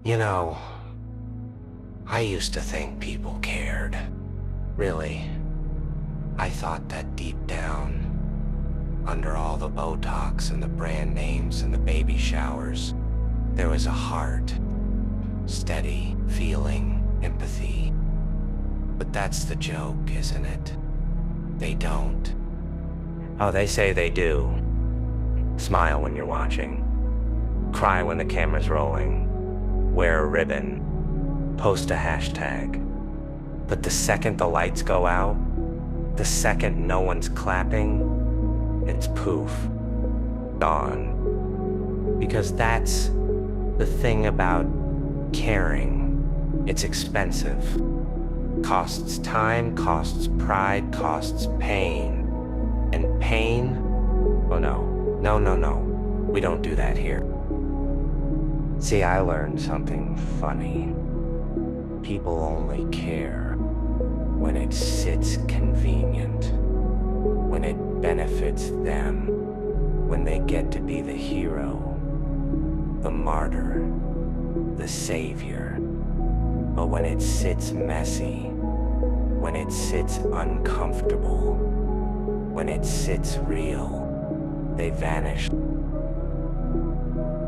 You know, I used to think people cared. Really, I thought that deep down, under all the Botox and the brand names and the baby showers, there was a heart, steady, feeling, empathy. But that's the joke, isn't it? They don't. Oh, they say they do. Smile when you're watching. Cry when the camera's rolling. Wear a ribbon. Post a hashtag. But the second the lights go out, the second no one's clapping, it's poof. Gone. Because that's the thing about caring. It's expensive. Costs time, costs pride, costs pain. And pain? Oh no. No. We don't do that here. See, I learned something funny. People only care when it sits convenient, when it benefits them, when they get to be the hero, the martyr, the savior. But when it sits messy, when it sits uncomfortable, when it sits real, they vanish.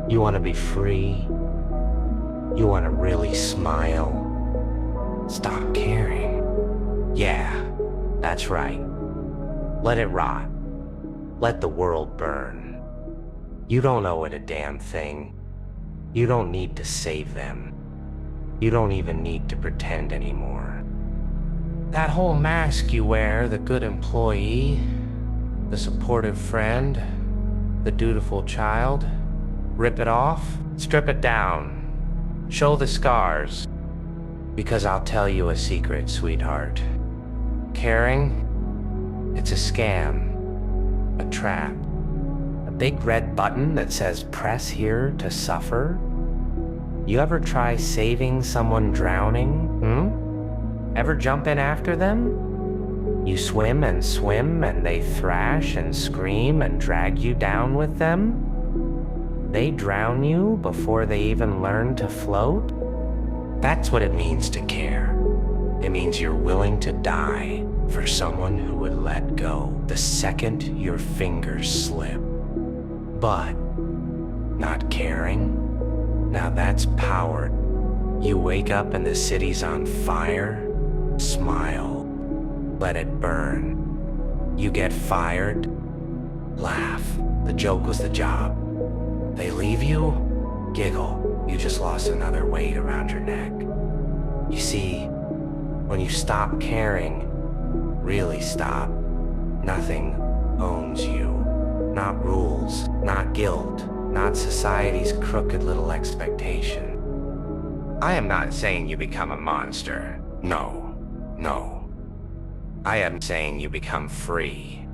You want to be free? You want to really smile? Stop caring. Yeah, that's right. Let it rot. Let the world burn. You don't owe it a damn thing. You don't need to save them. You don't even need to pretend anymore. That whole mask you wear, the good employee, the supportive friend, the dutiful child, rip it off, strip it down, show the scars. Because I'll tell you a secret, sweetheart. Caring, it's a scam, a trap. A big red button that says press here to suffer. You ever try saving someone drowning? Ever jump in after them? You swim and they thrash and scream and drag you down with them? They drown you before they even learn to float? That's what it means to care. It means you're willing to die for someone who would let go the second your fingers slip. But not caring? Now that's power. You wake up and the city's on fire? Smile. Let it burn. You get fired? Laugh. The joke was the job. They leave you? Giggle. You just lost another weight around your neck. You see, when you stop caring, really stop, nothing owns you. Not rules, not guilt, not society's crooked little expectation. I am not saying you become a monster. No. I am saying you become free.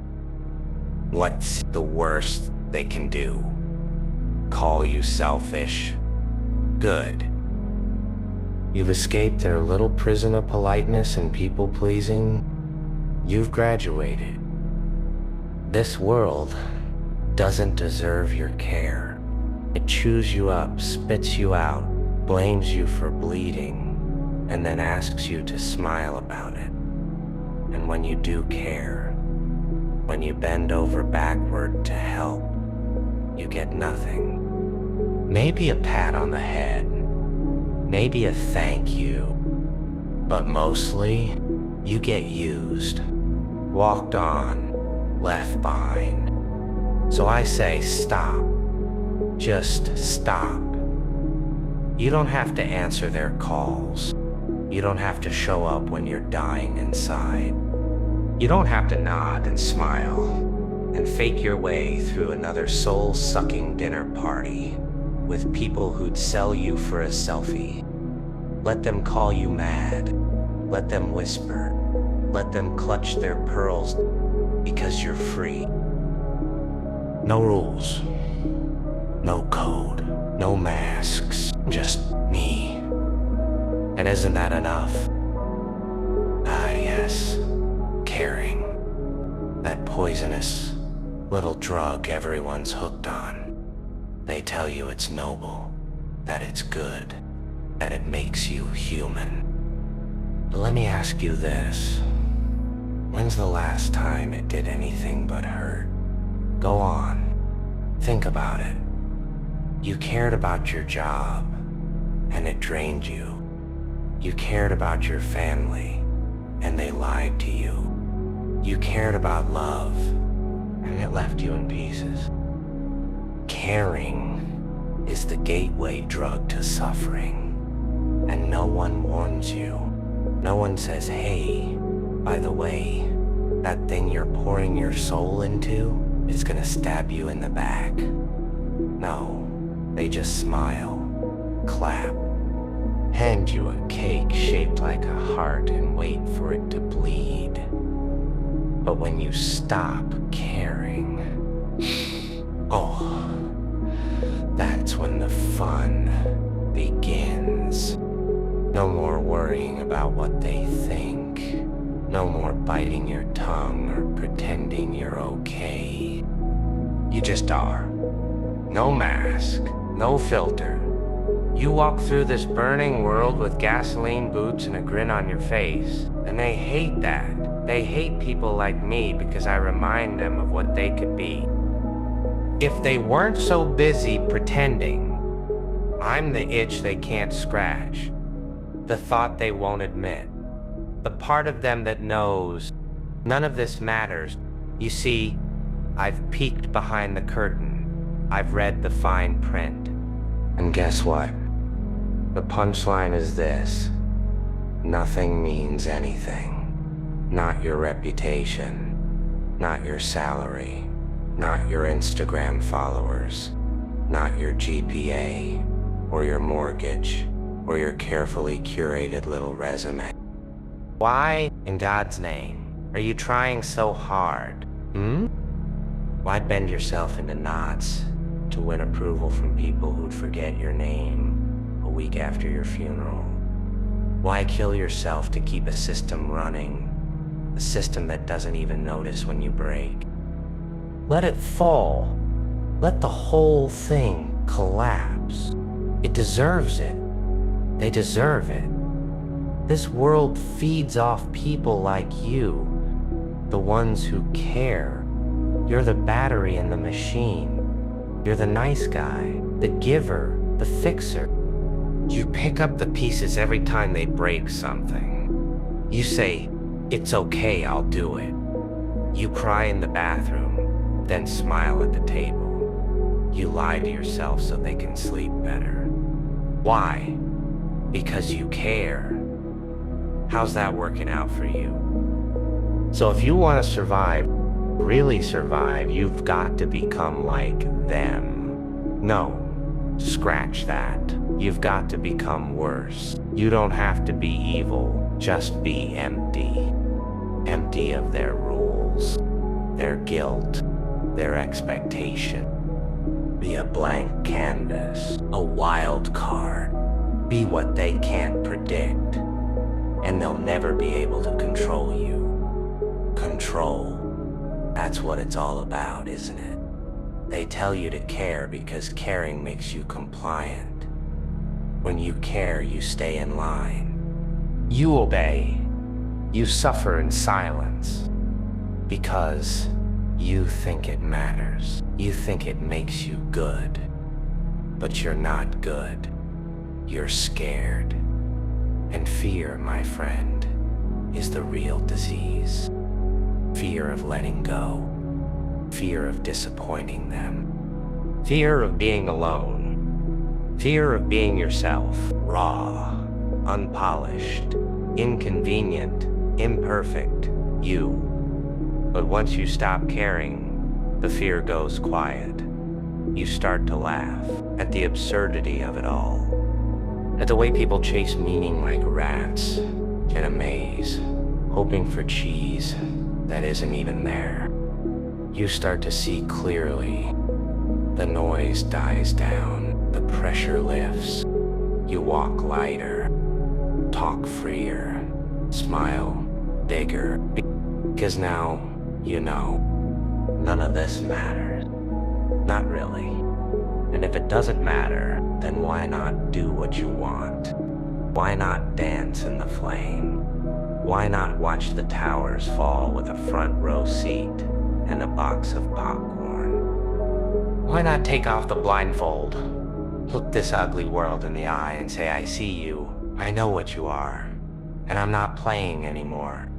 What's the worst they can do? Call you selfish? Good. You've escaped their little prison of politeness and people-pleasing. You've graduated. This world doesn't deserve your care. It chews you up, spits you out, blames you for bleeding, and then asks you to smile about it. And when you do care, when you bend over backward to help, you get nothing. Maybe a pat on the head, maybe a thank you, but mostly you get used, walked on, left behind. So I say stop, just stop. You don't have to answer their calls. You don't have to show up when you're dying inside. You don't have to nod and smile and fake your way through another soul-sucking dinner party with people who'd sell you for a selfie. Let them call you mad. Let them whisper. Let them clutch their pearls because you're free. No rules. No code. No masks. Just me. And isn't that enough? Ah, yes. Caring. That poisonous little drug everyone's hooked on. They tell you it's noble, that it's good, that it makes you human. But let me ask you this. When's the last time it did anything but hurt? Go on. Think about it. You cared about your job, and it drained you. You cared about your family, and they lied to you. You cared about love, and it left you in pieces. Caring is the gateway drug to suffering, and no one warns you. No one says, hey, by the way, that thing you're pouring your soul into is gonna stab you in the back. No, they just smile, clap, hand you a cake shaped like a heart and wait for it to bleed. But when you stop caring, oh, that's when the fun begins. No more worrying about what they think. No more biting your tongue or pretending you're okay. You just are. No mask, no filter. You walk through this burning world with gasoline boots and a grin on your face, and they hate that. They hate people like me because I remind them of what they could be. If they weren't so busy pretending, I'm the itch they can't scratch, the thought they won't admit, the part of them that knows none of this matters. You see, I've peeked behind the curtain. I've read the fine print. And guess what? The punchline is this. Nothing means anything. Not your reputation, not your salary, not your Instagram followers, not your GPA, or your mortgage, or your carefully curated little resume. Why, in God's name, are you trying so hard? Why bend yourself into knots to win approval from people who'd forget your name a week after your funeral? Why kill yourself to keep a system running, a system that doesn't even notice when you break? Let it fall. Let the whole thing collapse. It deserves it. They deserve it. This world feeds off people like you, the ones who care. You're the battery in the machine. You're the nice guy, the giver, the fixer. You pick up the pieces every time they break something. You say, it's okay, I'll do it. You cry in the bathroom, then smile at the table. You lie to yourself so they can sleep better. Why? Because you care. How's that working out for you? So if you want to survive, really survive, you've got to become like them. No, scratch that. You've got to become worse. You don't have to be evil, just be empty. Empty of their rules, their guilt, their expectation. Be a blank canvas, a wild card. Be what they can't predict, and they'll never be able to control you. Control, that's what it's all about, isn't it? They tell you to care because caring makes you compliant. When you care, you stay in line. You obey. You suffer in silence because you think it matters. You think it makes you good, but you're not good. You're scared. And fear, my friend, is the real disease. Fear of letting go. Fear of disappointing them. Fear of being alone. Fear of being yourself. Raw, unpolished, inconvenient, imperfect. You. But once you stop caring, the fear goes quiet. You start to laugh at the absurdity of it all. At the way people chase meaning like rats in a maze, hoping for cheese that isn't even there. You start to see clearly. The noise dies down, the pressure lifts. You walk lighter, talk freer, smile bigger, because now you know none of this matters. Not really. And if it doesn't matter, then why not do what you want? Why not dance in the flame? Why not watch the towers fall with a front row seat and a box of popcorn? Why not take off the blindfold? Look this ugly world in the eye and say, I see you, I know what you are, and I'm not playing anymore.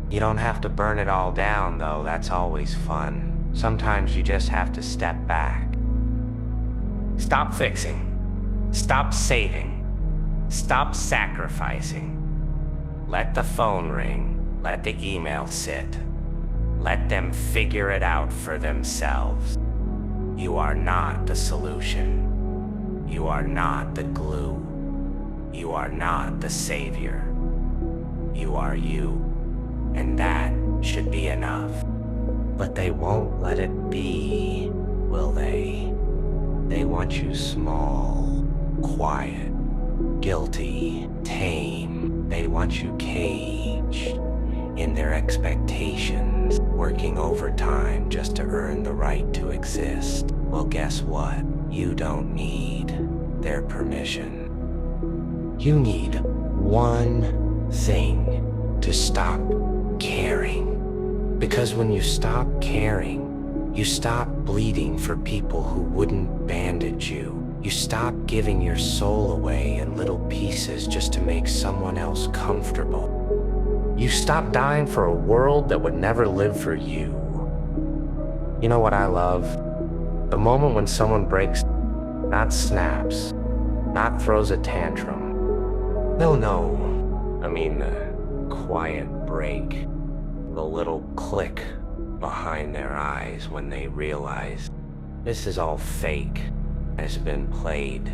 You don't have to burn it all down though, that's always fun. Sometimes you just have to step back. Stop fixing. Stop saving. Stop sacrificing. Let the phone ring. Let the email sit. Let them figure it out for themselves. You are not the solution. You are not the glue. You are not the savior. You are you. And that should be enough. But they won't let it be, will they? They want you small, quiet, guilty, tame. They want you caged in their expectations, working overtime just to earn the right to exist. Well, guess what? You don't need their permission. You need one thing: to stop caring. Because when you stop caring, you stop bleeding for people who wouldn't bandage you. You stop giving your soul away in little pieces just to make someone else comfortable. You stop dying for a world that would never live for you. You know what I love? The moment when someone breaks, not snaps, not throws a tantrum. No, I mean the quiet break, the little click behind their eyes when they realize this is all fake, has been played.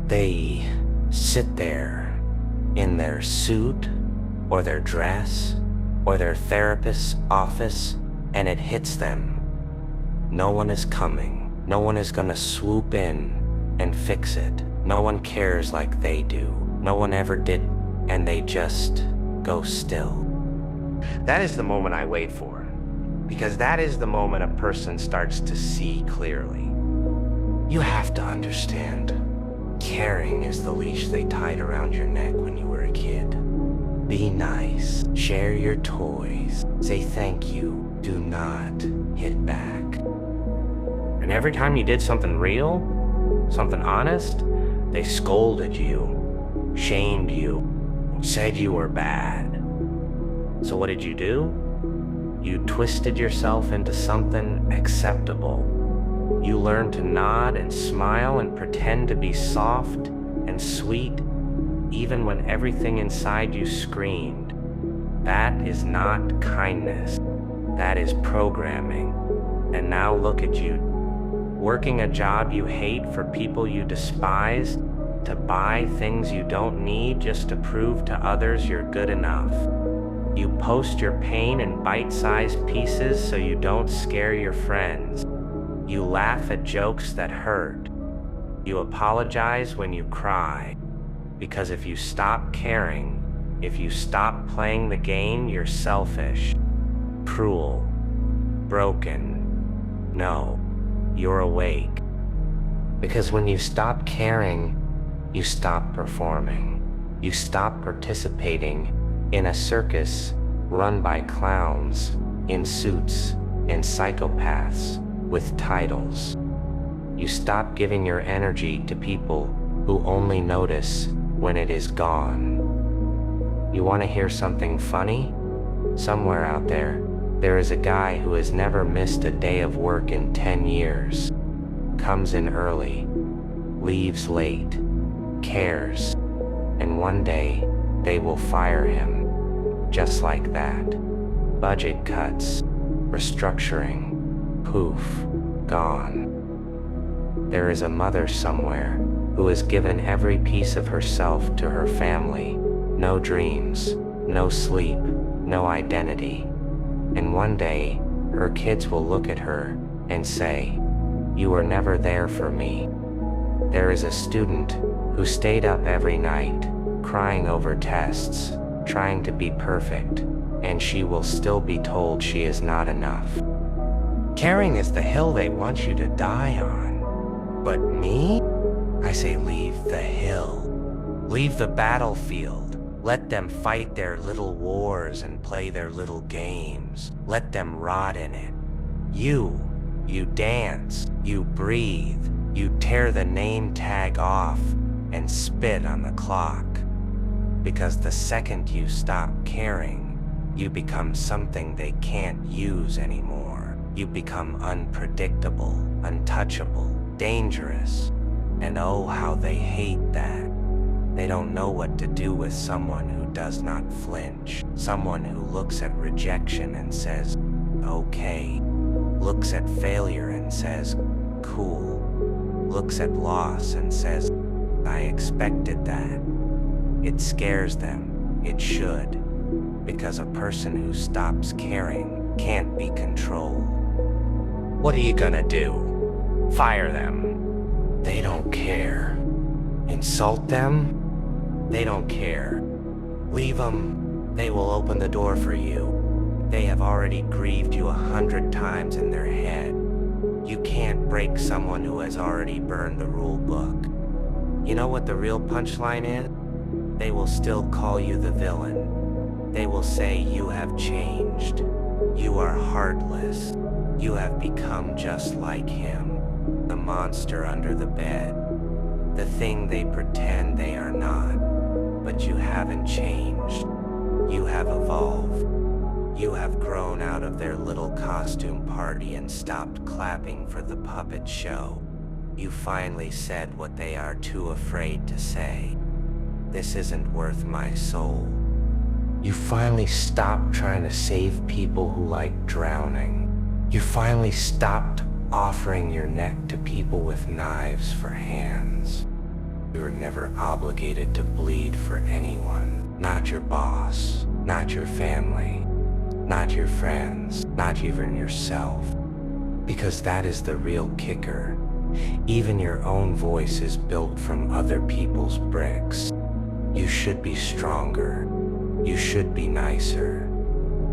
They sit there in their suit or their dress or their therapist's office, and it hits them. No one is coming. No one is gonna swoop in and fix it. No one cares like they do. No one ever did, and they just go still. That is the moment I wait for, because that is the moment a person starts to see clearly. You have to understand, caring is the leash they tied around your neck when you were a kid. Be nice, share your toys, say thank you, do not hit back. And every time you did something real, something honest, they scolded you, shamed you, said you were bad. So what did you do? You twisted yourself into something acceptable. You learned to nod and smile and pretend to be soft and sweet, even when everything inside you screamed. That is not kindness. That is programming. And now look at you, working a job you hate for people you despise, to buy things you don't need just to prove to others you're good enough. You post your pain in bite-sized pieces so you don't scare your friends. You laugh at jokes that hurt. You apologize when you cry. Because if you stop caring, if you stop playing the game, you're selfish, cruel, broken. No, you're awake. Because when you stop caring, you stop performing. You stop participating in a circus run by clowns in suits and psychopaths with titles. You stop giving your energy to people who only notice when it is gone. You want to hear something funny? Somewhere out there is a guy who has never missed a day of work in 10 years. Comes in early, leaves late, cares, and one day they will fire him. Just like that. Budget cuts, restructuring, poof, gone. There is a mother somewhere who has given every piece of herself to her family. No dreams, no sleep, no identity. And one day, her kids will look at her and say, "You were never there for me." There is a student who stayed up every night, crying over tests, trying to be perfect, and she will still be told she is not enough. Caring is the hill they want you to die on. But me? I say leave the hill. Leave the battlefield. Let them fight their little wars and play their little games. Let them rot in it. You dance, you breathe, you tear the name tag off and spit on the clock. Because the second you stop caring, you become something they can't use anymore. You become unpredictable, untouchable, dangerous. And oh, how they hate that. They don't know what to do with someone who does not flinch. Someone who looks at rejection and says, okay. Looks at failure and says, cool. Looks at loss and says, I expected that. It scares them. It should. Because a person who stops caring can't be controlled. What are you gonna do? Fire them. They don't care. Insult them? They don't care. Leave them. They will open the door for you. They have already grieved you 100 times in their head. You can't break someone who has already burned the rule book. You know what the real punchline is? They will still call you the villain. They will say you have changed. You are heartless. You have become just like him. The monster under the bed. The thing they pretend they are not. But you haven't changed. You have evolved. You have grown out of their little costume party and stopped clapping for the puppet show. You finally said what they are too afraid to say. This isn't worth my soul. You finally stopped trying to save people who like drowning. You finally stopped offering your neck to people with knives for hands. You were never obligated to bleed for anyone. Not your boss, not your family, not your friends, not even yourself. Because that is the real kicker. Even your own voice is built from other people's bricks. You should be stronger. You should be nicer.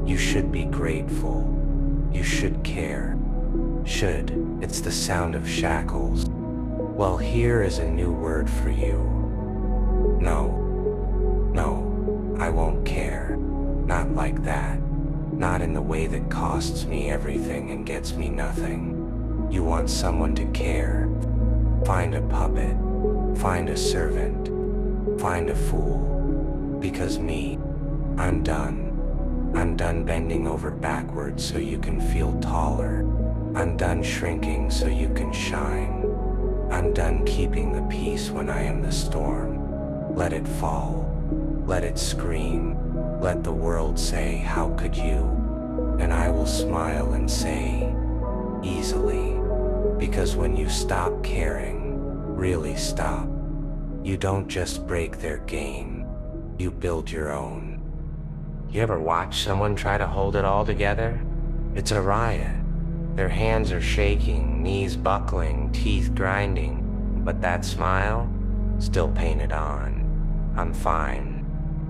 You should be grateful. You should care. Should, it's the sound of shackles. Well, here is a new word for you. No. No, I won't care. Not like that. Not in the way that costs me everything and gets me nothing. You want someone to care. Find a puppet. Find a servant. Find a fool. Because me, I'm done. I'm done bending over backwards so you can feel taller. I'm done shrinking so you can shine. I'm done keeping the peace when I am the storm. Let it fall. Let it scream. Let the world say, how could you? And I will smile and say, easily. Because when you stop caring, really stop, you don't just break their game, you build your own. You ever watch someone try to hold it all together? It's a riot. Their hands are shaking, knees buckling, teeth grinding. But that smile, still painted on. I'm fine.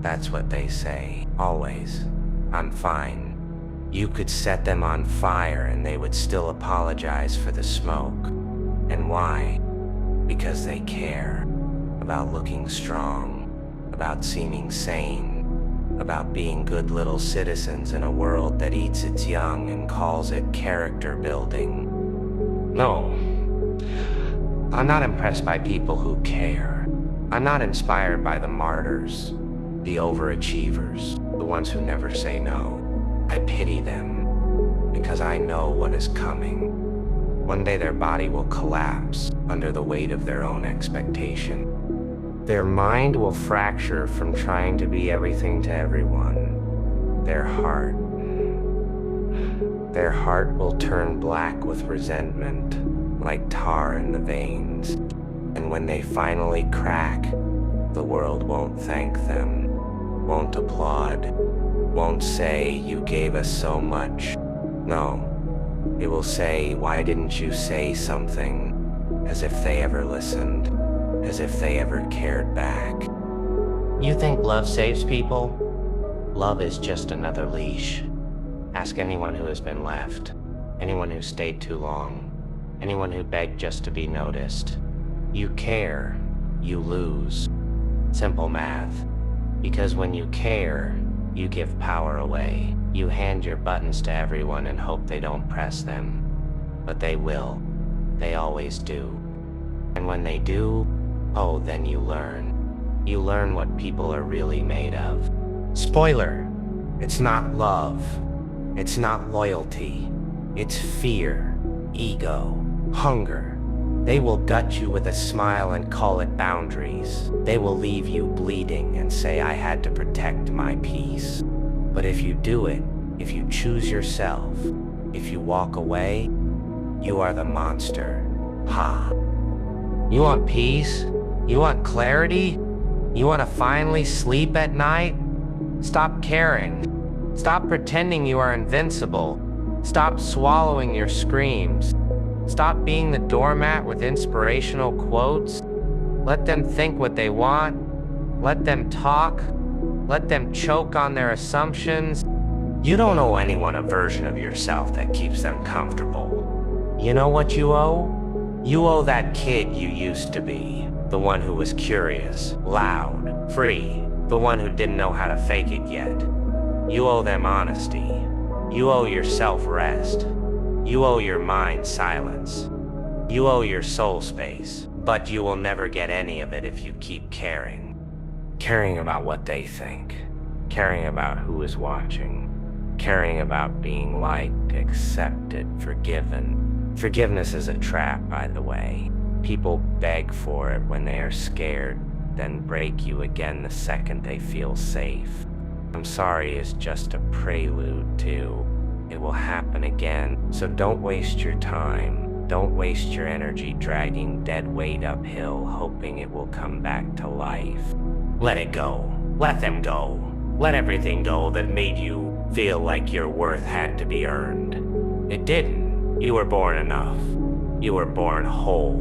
That's what they say, always. I'm fine. You could set them on fire and they would still apologize for the smoke. And why? Because they care. About looking strong. About seeming sane. About being good little citizens in a world that eats its young and calls it character building. No. I'm not impressed by people who care. I'm not inspired by the martyrs. The overachievers, the ones who never say no. I pity them, because I know what is coming. One day their body will collapse under the weight of their own expectation. Their mind will fracture from trying to be everything to everyone. Their heart will turn black with resentment, like tar in the veins. And when they finally crack, the world won't thank them. Won't applaud, won't say, you gave us so much. No, it will say, why didn't you say something? As if they ever listened, as if they ever cared back. You think love saves people? Love is just another leash. Ask anyone who has been left, anyone who stayed too long, anyone who begged just to be noticed. You care, you lose. Simple math. Because when you care, you give power away. You hand your buttons to everyone and hope they don't press them. But they will. They always do. And when they do, oh, then you learn. You learn what people are really made of. Spoiler, it's not love. It's not loyalty. It's fear, ego, hunger. They will gut you with a smile and call it boundaries. They will leave you bleeding and say, I had to protect my peace. But if you do it, if you choose yourself, if you walk away, you are the monster. Ha. You want peace? You want clarity? You want to finally sleep at night? Stop caring. Stop pretending you are invincible. Stop swallowing your screams. Stop being the doormat with inspirational quotes. Let them think what they want. Let them talk. Let them choke on their assumptions. You don't owe anyone a version of yourself that keeps them comfortable. You know what you owe? You owe that kid you used to be. The one who was curious, loud, free. The one who didn't know how to fake it yet. You owe them honesty. You owe yourself rest. You owe your mind silence. You owe your soul space. But you will never get any of it if you keep caring. Caring about what they think. Caring about who is watching. Caring about being liked, accepted, forgiven. Forgiveness is a trap, by the way. People beg for it when they are scared, then break you again the second they feel safe. I'm sorry is just a prelude to it will happen again. So don't waste your time. Don't waste your energy dragging dead weight uphill, hoping it will come back to life. Let it go. Let them go. Let everything go that made you feel like your worth had to be earned. It didn't. You were born enough. You were born whole.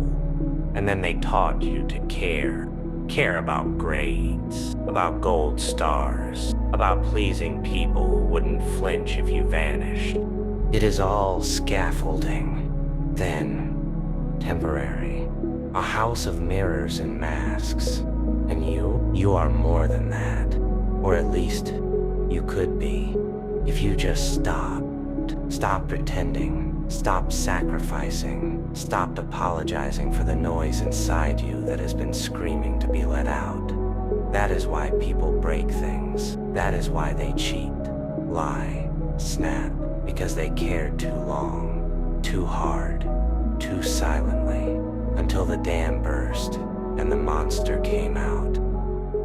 And then they taught you to care. Care about grades, about gold stars, about pleasing people who wouldn't flinch if you vanished. It is all scaffolding, thin, temporary, a house of mirrors and masks. And you are more than that. Or at least, you could be, if you just stopped. Stop pretending, stop sacrificing, stop apologizing for the noise inside you that has been screaming to be let out. That is why people break things. That is why they cheat, lie, snap, because they cared too long, too hard, too silently, until the dam burst and the monster came out.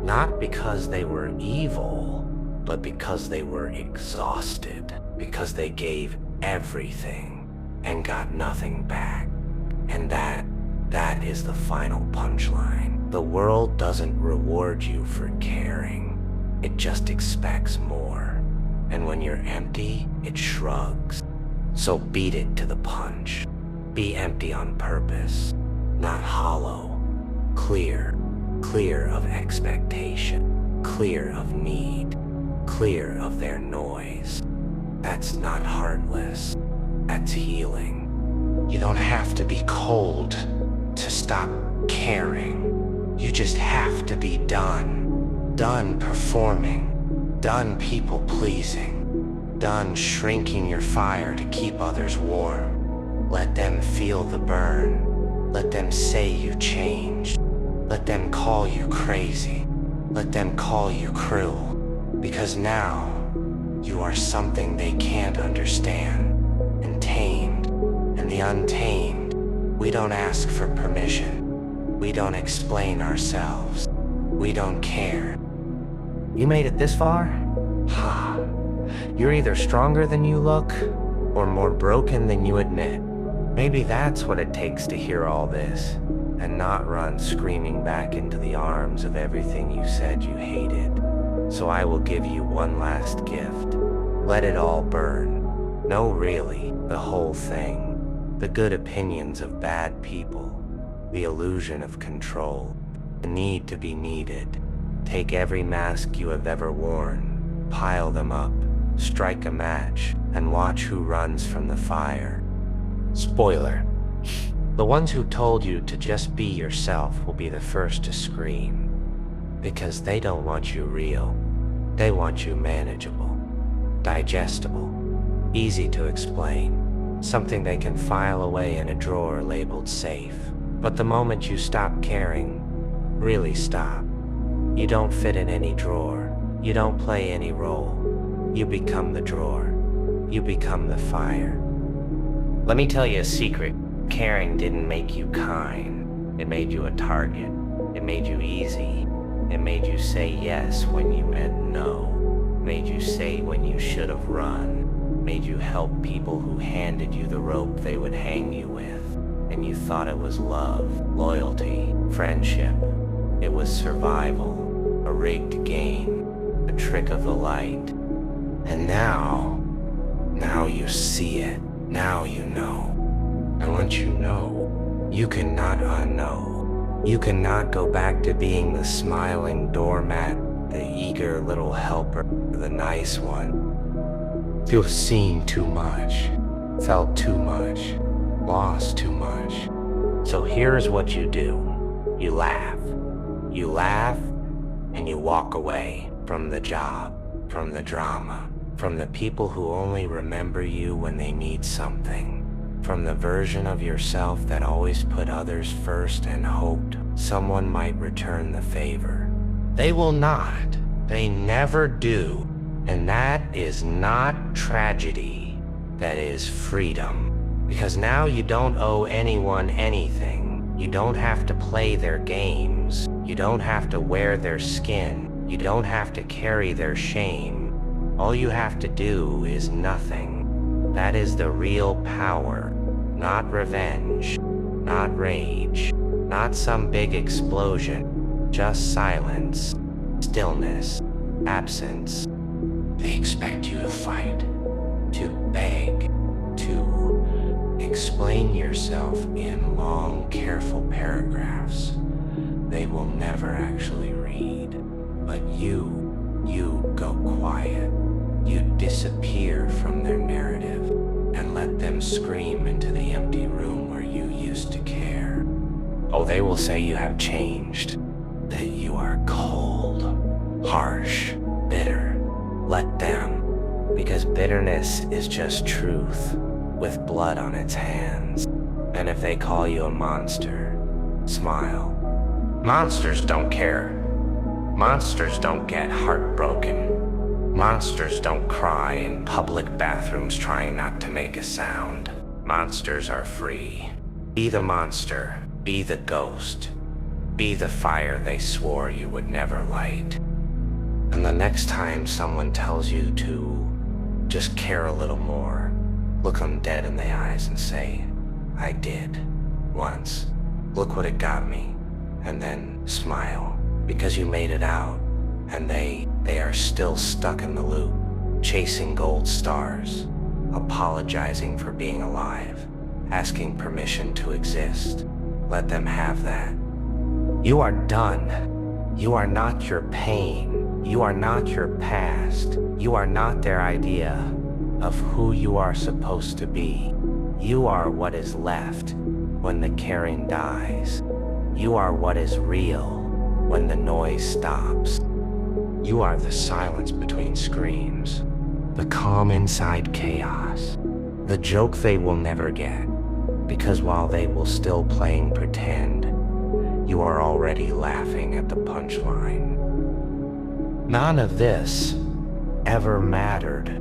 Not because they were evil, but because they were exhausted, because they gave everything and got nothing back. And that is the final punchline. The world doesn't reward you for caring. It just expects more. And when you're empty, it shrugs. So beat it to the punch. Be empty on purpose, not hollow. Clear of expectation, clear of need, clear of their noise. That's not heartless, that's healing. You don't have to be cold to stop caring. You just have to be done. Done performing, done people pleasing, done shrinking your fire to keep others warm. Let them feel the burn. Let them say you changed. Let them call you crazy. Let them call you cruel. Because now, you are something they can't understand. And tamed. And the untamed. We don't ask for permission. We don't explain ourselves. We don't care. You made it this far? Ha. You're either stronger than you look, or more broken than you admit. Maybe that's what it takes to hear all this, and not run screaming back into the arms of everything you said you hated. So I will give you one last gift. Let it all burn. No, really, the whole thing. The good opinions of bad people. The illusion of control. The need to be needed. Take every mask you have ever worn. Pile them up. Strike a match. And watch who runs from the fire. Spoiler. The ones who told you to just be yourself will be the first to scream. Because they don't want you real. They want you manageable, digestible, easy to explain, something they can file away in a drawer labeled safe. But the moment you stop caring, really stop, you don't fit in any drawer. You don't play any role. You become the drawer. You become the fire. Let me tell you a secret. Caring didn't make you kind. It made you a target. It made you easy. It made you say yes when you meant no. Made you say when you should have run. Made you help people who handed you the rope they would hang you with. And you thought it was love, loyalty, friendship. It was survival, a rigged game, a trick of the light. And now you see it. Now you know. And once you know, you cannot unknow. You cannot go back to being the smiling doormat, the eager little helper, the nice one. You've seen too much, felt too much, lost too much. So here's what you do. You laugh. You laugh and you walk away from the job, from the drama, from the people who only remember you when they need something, from the version of yourself that always put others first and hoped someone might return the favor. They will not. They never do. And that is not tragedy. That is freedom. Because now you don't owe anyone anything. You don't have to play their games. You don't have to wear their skin. You don't have to carry their shame. All you have to do is nothing. That is the real power. Not revenge, not rage, not some big explosion. Just silence, stillness, absence. They expect you to fight, to beg, to explain yourself in long, careful paragraphs they will never actually read. But you go quiet. You disappear from their narrative and let them scream into the empty room where you used to care. Oh, they will say you have changed, that you are cold, harsh, bitter. Let them, because bitterness is just truth with blood on its hands. And if they call you a monster, smile. Monsters don't care. Monsters don't get heartbroken. Monsters don't cry in public bathrooms trying not to make a sound. Monsters are free. Be the monster. Be the ghost. Be the fire they swore you would never light. And the next time someone tells you to just care a little more, look them dead in the eyes and say, I did, once. Look what it got me. And then smile, because you made it out. And they are still stuck in the loop, chasing gold stars, apologizing for being alive, asking permission to exist. Let them have that. You are done. You are not your pain. You are not your past. You are not their idea of who you are supposed to be. You are what is left when the caring dies. You are what is real when the noise stops. You are the silence between screams, the calm inside chaos, the joke they will never get, because while they will still playing pretend, you are already laughing at the punchline. None of this ever mattered.